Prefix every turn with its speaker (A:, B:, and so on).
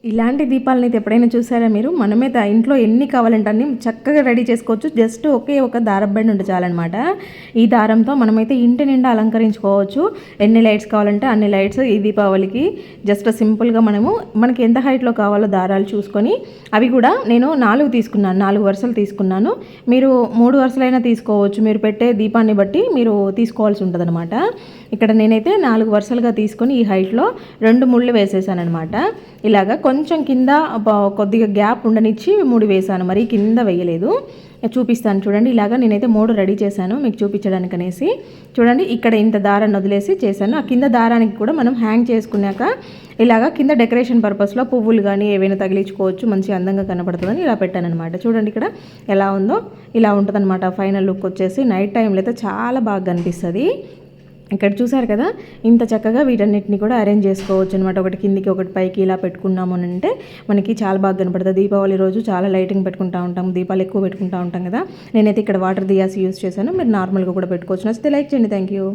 A: ఇలాంటి దీపాలనైతే ఎప్పుడైనా చూసారా మీరు? మనమే ఇంట్లో ఎన్ని కావాలంటే అన్ని చక్కగా రెడీ చేసుకోవచ్చు. జస్ట్ ఒకే ఒక దారపు బండి ఉంటే చాలన్నమాట. ఈ దారంతో మనమైతే ఇంటి నిండా అలంకరించుకోవచ్చు. ఎన్ని లైట్స్ కావాలంటే అన్ని లైట్స్ ఈ దీపావళికి జస్ట్ సింపుల్గా మనకి ఎంత హైట్లో కావాలో దారాలు చూసుకొని, అవి కూడా నేను 4 తీసుకున్నాను, 4 వరుసలు తీసుకున్నాను. మీరు 3 వరుసలైనా తీసుకోవచ్చు. మీరు పెట్టే దీపాన్ని బట్టి మీరు తీసుకోవాల్సి ఉంటుందన్నమాట. ఇక్కడ నేనైతే 4 వరుసలుగా తీసుకొని ఈ హైట్లో 2 ముళ్ళు వేసేసాను అనమాట. ఇలాగా కొంచెం కింద కొద్దిగా గ్యాప్ ఉండనిచ్చి 3 వేసాను, మరి కింద వేయలేదు. చూపిస్తాను చూడండి. ఇలాగా నేనైతే 3 రెడీ చేశాను మీకు చూపించడానికి అనేసి. చూడండి, ఇక్కడ ఇంత దారాన్ని వదిలేసి చేశాను. ఆ కింద దారానికి కూడా మనం హ్యాంగ్ చేసుకున్నాక ఇలాగా కింద డెకరేషన్ పర్పస్లో పువ్వులు కానీ ఏవైనా తగిలించుకోవచ్చు, మంచి అందంగా కనపడుతుందని ఇలా పెట్టాను అనమాట. చూడండి ఇక్కడ ఎలా ఉందో, ఇలా ఉంటుందన్నమాట ఫైనల్ లుక్ వచ్చేసి. నైట్ టైంలో అయితే చాలా బాగా కనిపిస్తుంది. ఇక్కడ చూసారు కదా, ఇంత చక్కగా వీటన్నిటిని కూడా అరేంజ్ చేసుకోవచ్చు అనమాట. ఒకటి కిందికి ఒకటి పైకి ఇలా పెట్టుకున్నాము అని అంటే మనకి చాలా బాగా కనపడుతుంది. దీపావళి రోజు చాలా లైటింగ్ పెట్టుకుంటూ ఉంటాం, దీపాలు ఎక్కువ పెట్టుకుంటూ ఉంటాం కదా. నేనైతే ఇక్కడ వాటర్ దియాస్ యూస్ చేశాను. మీరు నార్మల్గా కూడా పెట్టుకోవచ్చు. నచ్చితే లైక్ చేయండి. Thank you.